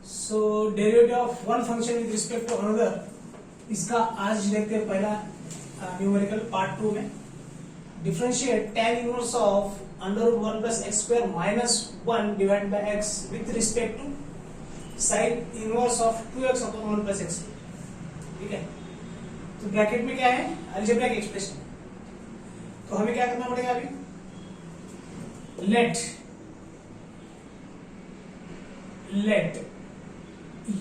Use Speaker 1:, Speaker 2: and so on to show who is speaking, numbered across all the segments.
Speaker 1: So derivative of one function with respect to another, इसका आज देखते हैं पहला न्यूमेरिकल पार्ट 2 में। Differentiate tan inverse of under root 1 plus x square minus 1 divide by x with respect to sine inverse of 2x upon 1 plus x. ठीक है, तो bracket में क्या है, अलजेब्रिक एक्सप्रेशन। तो हमें क्या करना पड़ेगा अभी, late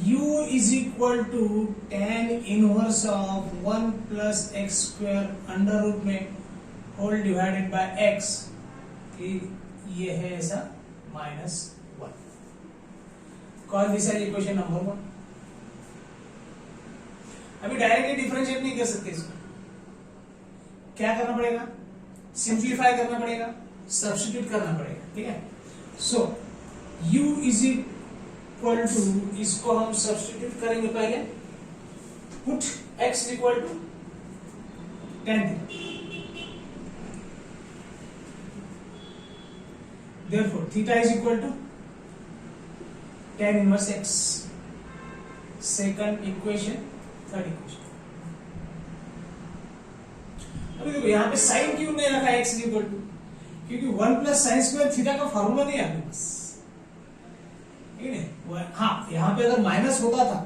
Speaker 1: u is equal to tan inverse of 1 plus x square under root में होल डिवाइडेड बाय x, ये है ऐसा -1। Call this as equation number 1। अभी डायरेक्टली डिफरेंशिएट नहीं कर सकते इसको, क्या करना पड़ेगा, सिंप्लीफाई करना पड़ेगा, सब्स्टिट्यूट करना पड़ेगा। ठीक है, so u is equal to, इसको हम सब्स्टिट्यूट करेंगे पहले, put x equal to tan theta, therefore theta is equal to tan inverse x। Second equation, third equation. अभी देखो यहाँ पे साइन क्यों नहीं रखा x इक्वल टू, क्योंकि 1 प्लस साइन स्क्वायर थीटा का फॉर्मूला नहीं है आपके पास। ठीक है, हाँ यहाँ पे अगर माइनस होता था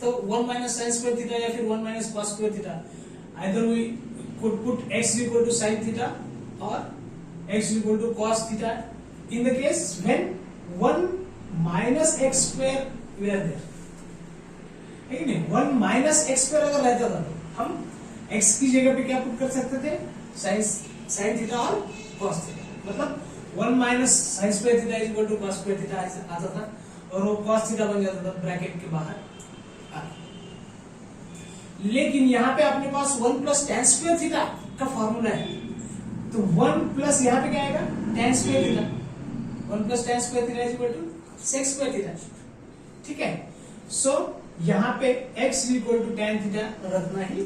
Speaker 1: तो 1 माइनस साइन स्क्वायर थीटा या फिर 1 minus cos square theta, either we could put x equal to sine theta और x equal to cos theta in the case when 1 minus x square were there। है कि नहीं, 1 minus x square अगर रहता था तो हम x की जगह पे क्या पुट कर सकते थे, साइन थीटा और cos थीटा। मतलब 1 minus sin square थीटा is equal to cos square theta आता था और वो cos थीटा बन जाता था ब्रैकेट के बाहर। लेकिन यहाँ पे अपने पास 1 प्लस tan square थीटा का फॉर्मूला है, तो 1 प्लस यहाँ पे क्या आएगा, tan square theta. 1 plus tan square theta is equal to sec square theta। ठीक है, सो यहाँ पे x equal to tan theta रखना ही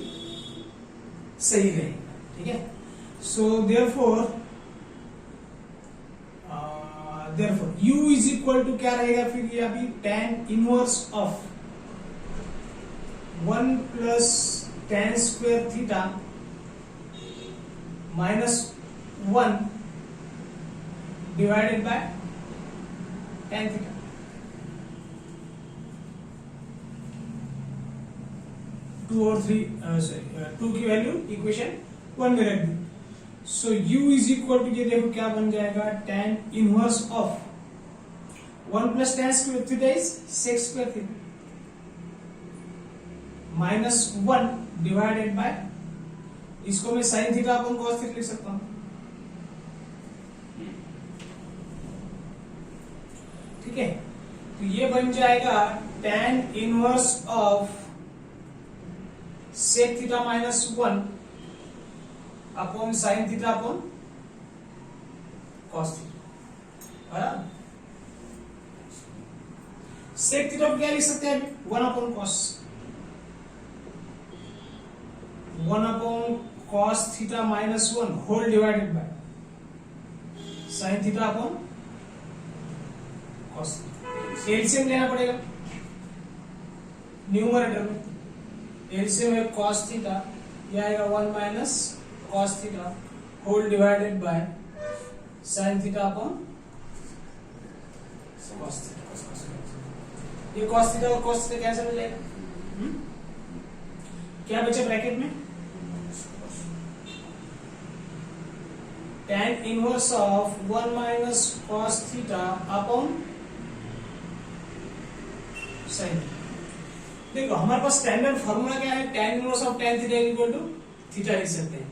Speaker 1: सही रहेगा। ठीक है, so therefore u is equal to क्या रहेगा फिर, ये अभी tan inverse of 1 plus tan square theta minus 1 divided by tan theta. Two और थ्री, टू की वैल्यू इक्वेशन 1 में रख दी। So u is equal to, ये देखो क्या बन जाएगा, tan inverse of 1 plus tan square theta is sec square theta minus 1 divided bye, इसको मैं sin थीटा अपन cos थीटा लिख सकता हूं। ठीक है, तो ये बन जाएगा tan inverse of sec theta minus 1 upon sin theta upon cos theta. sec theta क्या लिख सकते हैं, 1 upon cos, 1 upon cos theta minus 1 whole divided by sin theta upon cos। LCM लेना पड़ेगा न्यूमरेटर में, एलसीएम है cos थीटा, यह आएगा 1 minus cos theta whole divided by sin theta upon cos theta. ये cos थीटा और cos theta cancel हो जाएगा, क्या बचे ब्रैकेट में, tan inverse of 1 minus cos theta upon sin। देखो हमारे पास स्टैंडर्ड फॉर्मूला क्या है, tan inverse of tan theta equal to theta लिख सकते हैं,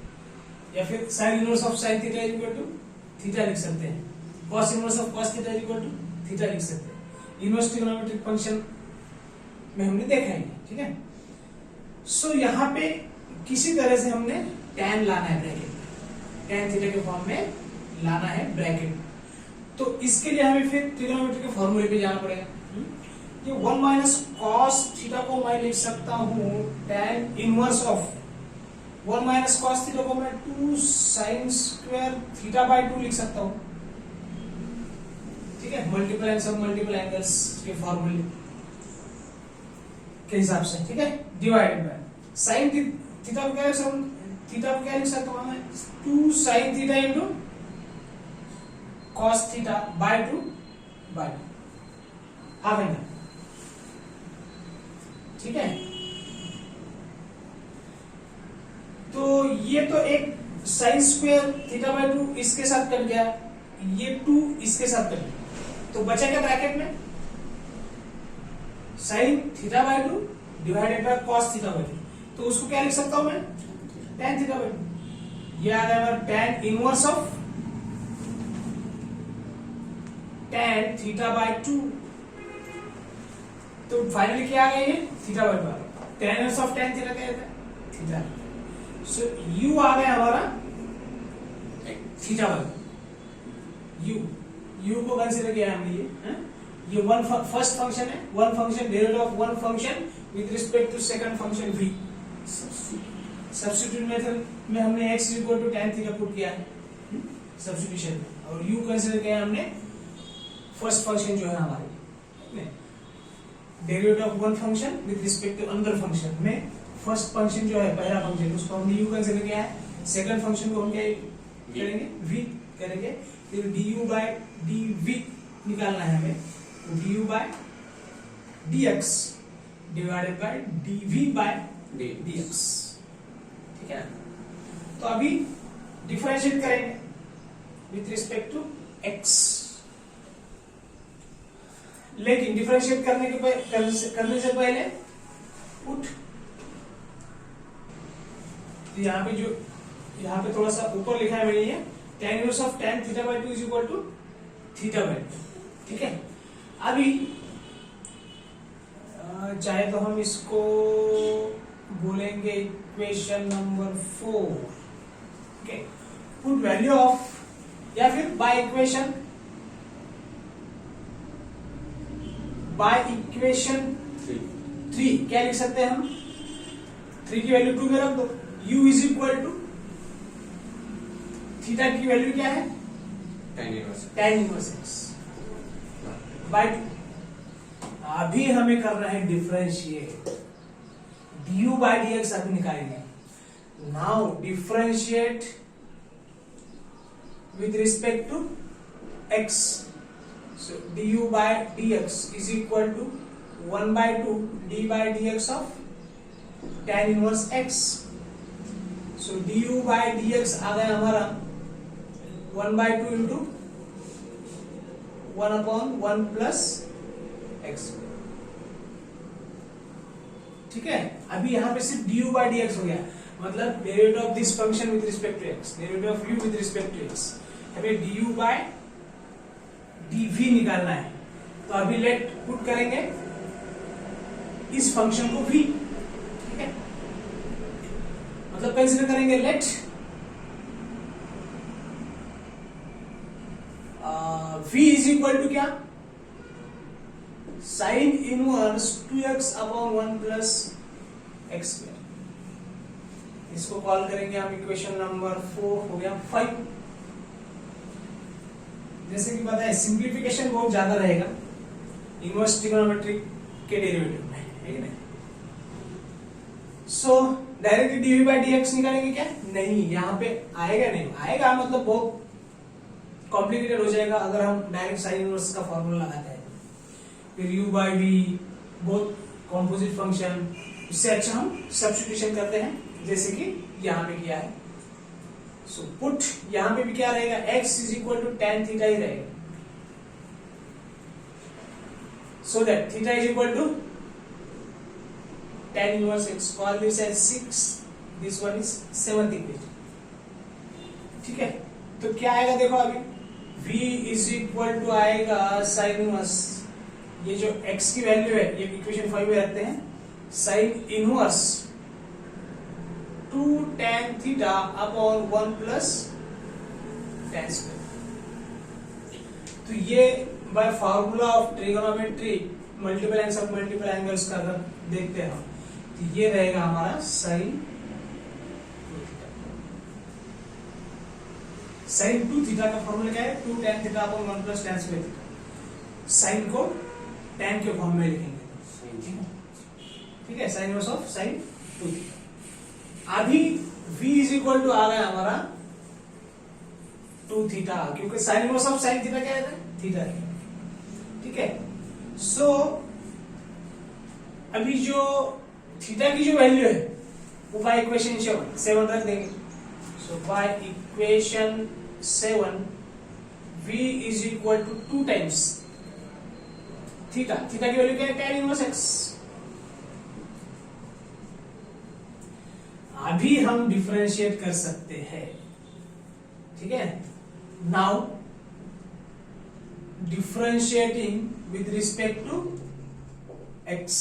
Speaker 1: या फिर sin inverse of sin theta equal to theta लिख सकते हैं, cos inverse of cos theta equal to theta लिख सकते हैं। इनवर्स ट्रिग्नोमेट्रिक फंक्शन में हमने देखा है। ठीक है, सो यहाँ पे किसी तरह से हमने tan लाना है ब्रैकेट, tan थीटा के फॉर्म में लाना है ब्रैकेट, तो इसके लिए हमें फिर ट्रिग्नोमेट्री के फॉर्मूले पे जाना पड़ेगा। ये 1 माइनस कॉस थीटा को मैं लिख सकता हूं tan inverse of 1 minus cos theta को मैं 2 साइन स्क्वायर थीटा बाय 2 लिख सकता हूं। ठीक है, मल्टीपल एंड सब मल्टीपल एंगल्स के फॉर्मूले। के हिसाब से, ठीक है, डिवाइडेड बाय साइन थीटा को क्या लिख सकता हूं मैं, 2 sin theta into cos theta by 2 आ गई ना, ठीक है। तो ये तो एक साइन स्क्वायर थीटा बाय 2 इसके साथ कट गया, ये 2 इसके साथ कट गया, तो बचा क्या ब्रैकेट में, sine theta by 2 divided by cos theta by 2, तो उसको क्या लिख सकता हूं मैं, tan थीटा बाय 2। ये आ गया हमारा tan inverse of tan theta by 2, तो फाइनली क्या आ गया ये theta by 2, tan inverse of tan theta क्या है, थीटा। सो u आ गया हमारा थीटा बाय u को कंसीडर किया हमने, ये वन फर्स्ट फंक्शन है, one function derivative of one function with respect to second function v। Substitute method में हमने x equal to tan theta put किया है सब्स्टिट्यूशन में, और u कंसीडर किया हमने फर्स्ट फंक्शन जो है हमारे derivative of one function with respect to another function में फर्स्ट फंक्शन जो है पहला फंक्शन उसको हमने u कंसीडर किया है, सेकंड फंक्शन को हम क्या करेंगे v करेंगे, फिर du बाय dv निकालना है हमें, तो du by dx divided by dv by dx, ठीक है। तो अभी डिफरेंशिएट करेंगे विथ रिस्पेक्ट टू x, लेकिन डिफरेंशिएट करने से पहले पुट, तो यहाँ पे थोड़ा सा ऊपर लिखा है मैंने ये tan inverse of tan theta by 2 is equal to theta by 2, ठीक है। अभी चाहे तो हम इसको बोलेंगे equation number 4, okay, put value of, या फिर बाय इक्वेशन 3 क्या लिख सकते हैं हम, 3 की वैल्यू 2 में रख दो, u is equal to theta की वैल्यू क्या है, tan इनवर्स x बाय 2। अभी हमें करना है डिफरेंशिएट, du बाय dx अभी निकालेंगे। Now differentiate with respect to x, so du by dx is equal to 1 by 2 d by dx of tan inverse x, so du by dx आ गया हमारा 1 by 2 into 1 upon 1 plus x, ठीक है। अभी यहाँ पे सिर्फ du by dx हो गया, मतलब derivative of this function with respect to x, derivative of u with respect to x, हमें du by dv निकालना है। तो अभी लेट पुट करेंगे इस फंक्शन को v, ठीक है, मतलब कंसीडर करेंगे let v is equal to क्या, sine inverse 2x upon 1 plus x square. इसको कॉल करेंगे हम इक्वेशन नंबर 4, हो गया 5। जैसे कि पता है सिंप्लीफिकेशन बहुत ज्यादा रहेगा इनवर्स ट्रिगोनोमेट्री के डेरिवेटिव में, है कि नहीं। So directly dv by dx निकालेंगे क्या, नहीं, यहाँ पे आएगा नहीं, आएगा मतलब बहुत कॉम्प्लिकेटेड हो जाएगा अगर हम डायरेक्ट साइन इनवर्स का फॉर्मूला लगाते हैं, फिर u बाय v बहुत कॉम्पोजिट फंक्शन, इससे अच्छा हम सब्स्टिट्यूशन करते हैं जैसे कि यहाँ पे किया है। सो पुट यहाँ पे भी क्या रहेगा, x is equal to tan theta ही रहेगा, so that theta is equal to tan inverse x, call this as 6, this one is 7th equation, ठीक है। तो क्या आएगा देखो, अभी v इज इक्वल टू आएगा साइन इनवर्स, ये जो x की वैल्यू है ये इक्वेशन 5 में रखते हैं, sine inverse 2 tan theta upon 1 plus tan square. तो ये bye formula of trigonometry multiple angles of multiple angles का अगर देखते हैं तो ये रहेगा हमारा साइन 2 थीटा का फॉर्मूला क्या है, 2 tan theta upon 1 plus tan square. Sine को tan के फॉर्म में लिखेंगे, ठीक है। ठीक है, sine inverse of sine 2 theta. अभी v इज इक्वल टू आ गया हमारा 2 थीटा, क्योंकि sine inverse of sine theta क्या है, थीटा है। ठीक है, सो अभी जो थीटा की जो वैल्यू है वो बाय इक्वेशन 7 रख देंगे। So by equation 7 v is equal to 2 times theta. Theta की वैल्यू क्या है, tan इनवर्स x। अभी हम डिफरेंशिएट कर सकते हैं। ठीक है, now differentiating with respect to x,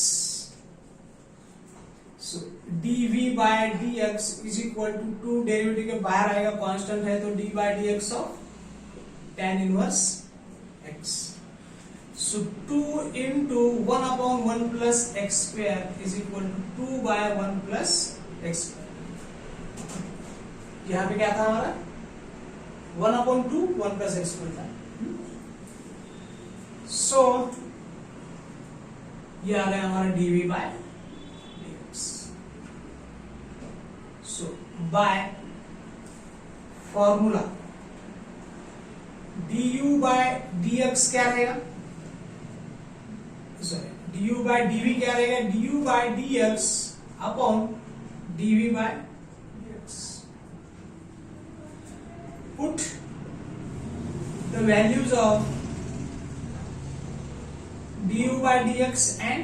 Speaker 1: so dv by dx is equal to 2, derivative के बाहर आएगा, कांस्टेंट है तो d by dx of tan inverse x। So 2 into 1 upon 1 plus x square is equal to 2 by 1 plus x square। यहाँ पे क्या था हमारा 1 upon 2 1 plus x square था। So ये आ गया हमारा dv by dx। So by formula du by dx क्या रहेगा, सॉरी du by dv क्या रहेगा, du by dx upon dv by dx। Put the values of du by dx and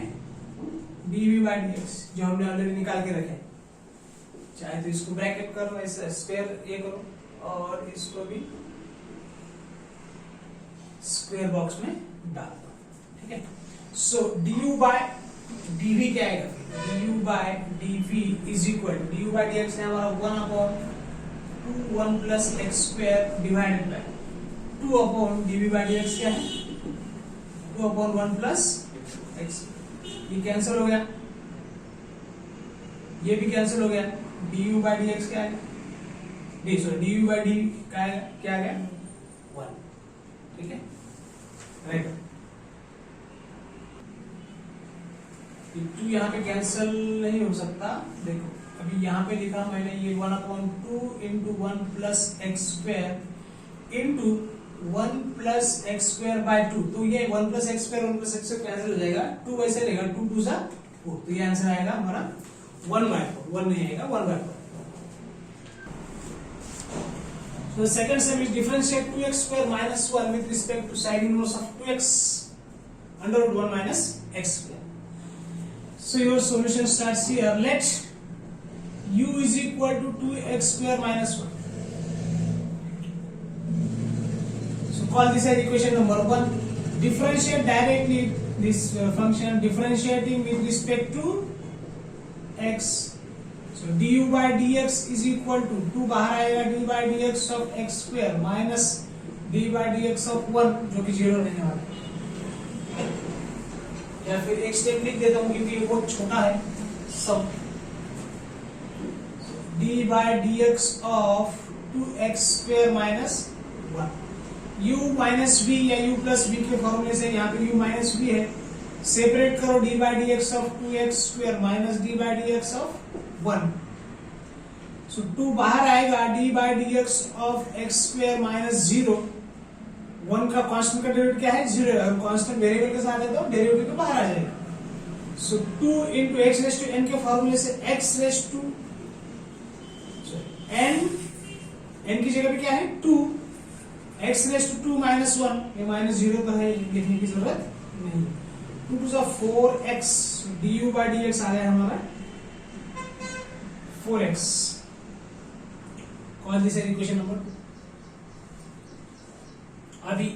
Speaker 1: dv by dx जो हमने already निकाल के रखे। चाहे तो इसको ब्रैकेट करो, ऐसे स्क्वायर ये करो, और इसको भी स्क्वायर बॉक्स में डाल दो। ठीक है, सो du by dv क्या आएगा, du by dv is equal to du by dx है हमारा 1 upon 2 1 plus x square divided by 2 upon dv by dx क्या है 2 अपॉन 1 प्लस x। ये कैंसिल हो गया, ये भी कैंसिल हो गया, du by dx क्या है, du by d क्या आ गया 1। ठीक है, राइट, टू यहाँ पे कैंसिल नहीं हो सकता। देखो अभी यहाँ पे लिखा मैंने ये 1 upon 2 into 1 plus x square into 1 plus x square by 2, तो ये 1 plus x square 1 plus x square cancel हो जाएगा, 2 वैसे रहेगा, 2 2 सा 4, तो ये आंसर आएगा हमारा 1/4, 1 नहीं आएगा 1/4। So the second sum is differentiate 2x square minus 1 with respect to sine inverse of 2x under root 1 minus x square. So your solution starts here. Let u is equal to 2x square minus 1. So call this as equation number 1. Differentiate directly this function, differentiating with respect to x. So du by dx is equal to 2 बाहर आएगा, d by dx of x square minus d by dx of 1 जो कि 0 रहने वाला है। या फिर एक स्टेप लिख देता हूँ क्योंकि ये बहुत छोटा है सब। d by dx of 2x square minus 1, u minus v या u plus v के फॉर्मूले से यहाँ पे u minus v है, सेपरेट करो d by dx of 2x square minus d by dx of 1। So 2 बाहर आएगा, d by dx of x square minus 0, 1 का कांस्टेंट का डेरिवेटिव क्या है 0 है, और कांस्टेंट वेरिएबल के साथ है तो डेरिवेटिव तो बाहर आ जाएगा। So 2 into x raised to n के फॉर्मूले से x raised to n की जगह पे क्या है 2, x raised to 2 minus 1, ये minus 0 तो है, लिखने की जरूरत नहीं। 2 to the 4x, du by dx आ गया हमारा 4x। Call this as equation number 2। अभी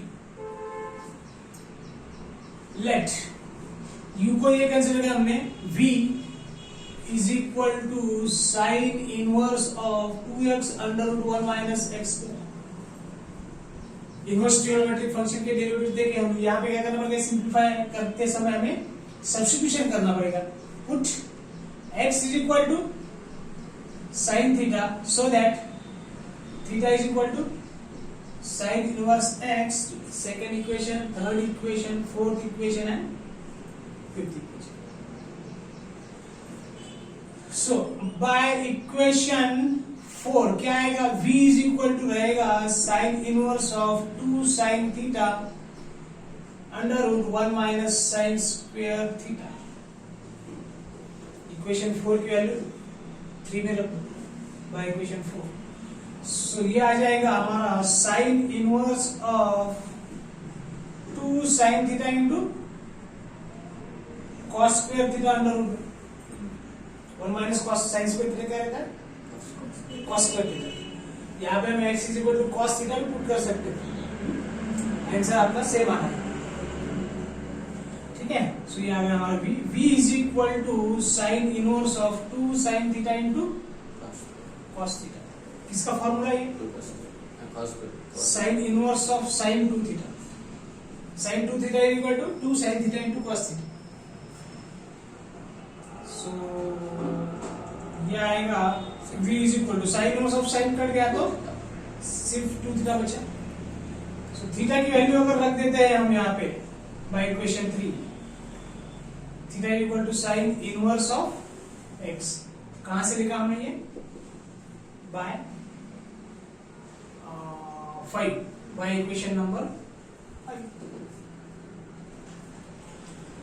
Speaker 1: let u को ये कंसिडर किया हमने, v is equal to sin inverse of 2x under root 1 minus x square। Inverse trigonometric function के derivative देके हम यहाँ पे क्या करना पड़ेगा, सिंप्लीफाई करते समय हमें सब्स्टिट्यूशन करना पड़ेगा। Put x is equal to sin theta so that theta is equal to sin inverse x, second equation, third equation, fourth equation and fifth equation। So by equation 4 क्या आएगा, v इज इक्वल टू रहेगा sine inverse of 2 sine theta under root 1 minus sine square theta. Equation 4 की value 3 में रखो bye equation 4। सो ये आ जाएगा हमारा sine inverse of 2 sine theta into cos square theta under root 1 minus cos sine square theta क्या रहता है, कॉस स्क्वायर थीटा। यहाँ पे हम x is equal to cos theta भी पुट कर सकते हैं, आंसर आपका सेम आना है, ठीक है। सो यहाँ पे हमारा v is equal to sine inverse of 2 sine theta into cos theta. किसका फॉर्मूला ये, sine inverse of sine 2 theta, sine 2 theta is equal to 2 sine theta into cos theta. So ये आएगा v is equal to sine inverse of sine cut गया तो सिर्फ 2 theta बचा। So theta की value अगर रख देते हैं हम यहाँ पे by equation 3, theta is equal to sine inverse of x। कहां से लिखा हमने ये, by 5, by equation number 5।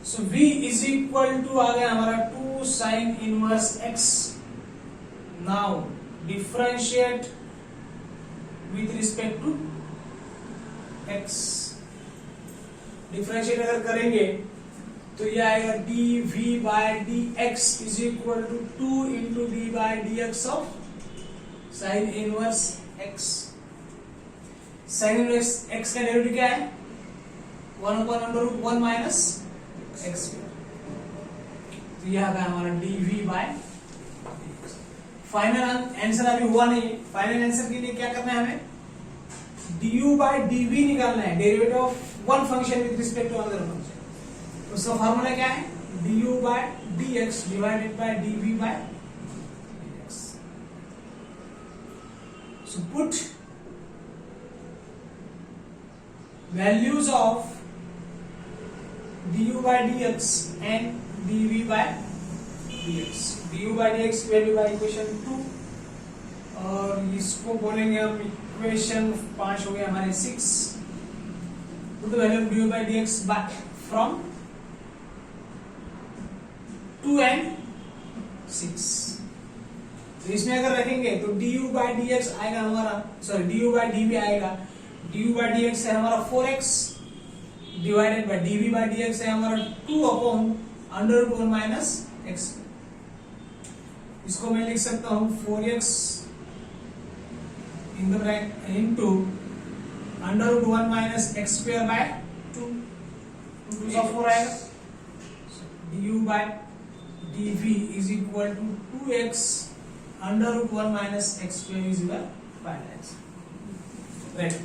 Speaker 1: So v is equal to आ गया हमारा 2 sine inverse x। Now differentiate with respect to x। Differentiate अगर करेंगे तो ये आएगा dv by dx is equal to 2 into d by dx of sine inverse x। Sine inverse x का derivative क्या है, 1 upon under root 1 minus x। तो यह आ गया हमारा dv by dx। Final answer अभी हुआ नहीं है, फाइनल आंसर के लिए क्या करना है हमें, du बाय dv निकालना है, derivative of one function with respect to another function. तो उसका फार्मूला क्या है, du by dx divided by dv by dx। So put values of du by dx and dv by dx। du by dx की value by equation 2 और इसको बोलेंगे हम equation 5 हो गया हमारे 6। Put the value of du by dx back from 2 and 6। तो इसमें अगर रखेंगे तो du by dx आएगा हमारा, सॉरी du by dv आएगा, du by dx है हमारा 4x divided by dv by dx है हमारा 2 upon under root 1 minus x। इसको मैं लिख सकता हूं 4x in the bracket into under root 1 minus x square by 2, 2 का 4 आएगा। du by dv is equal to 2x under root 1 minus x square is equal 5x। Right.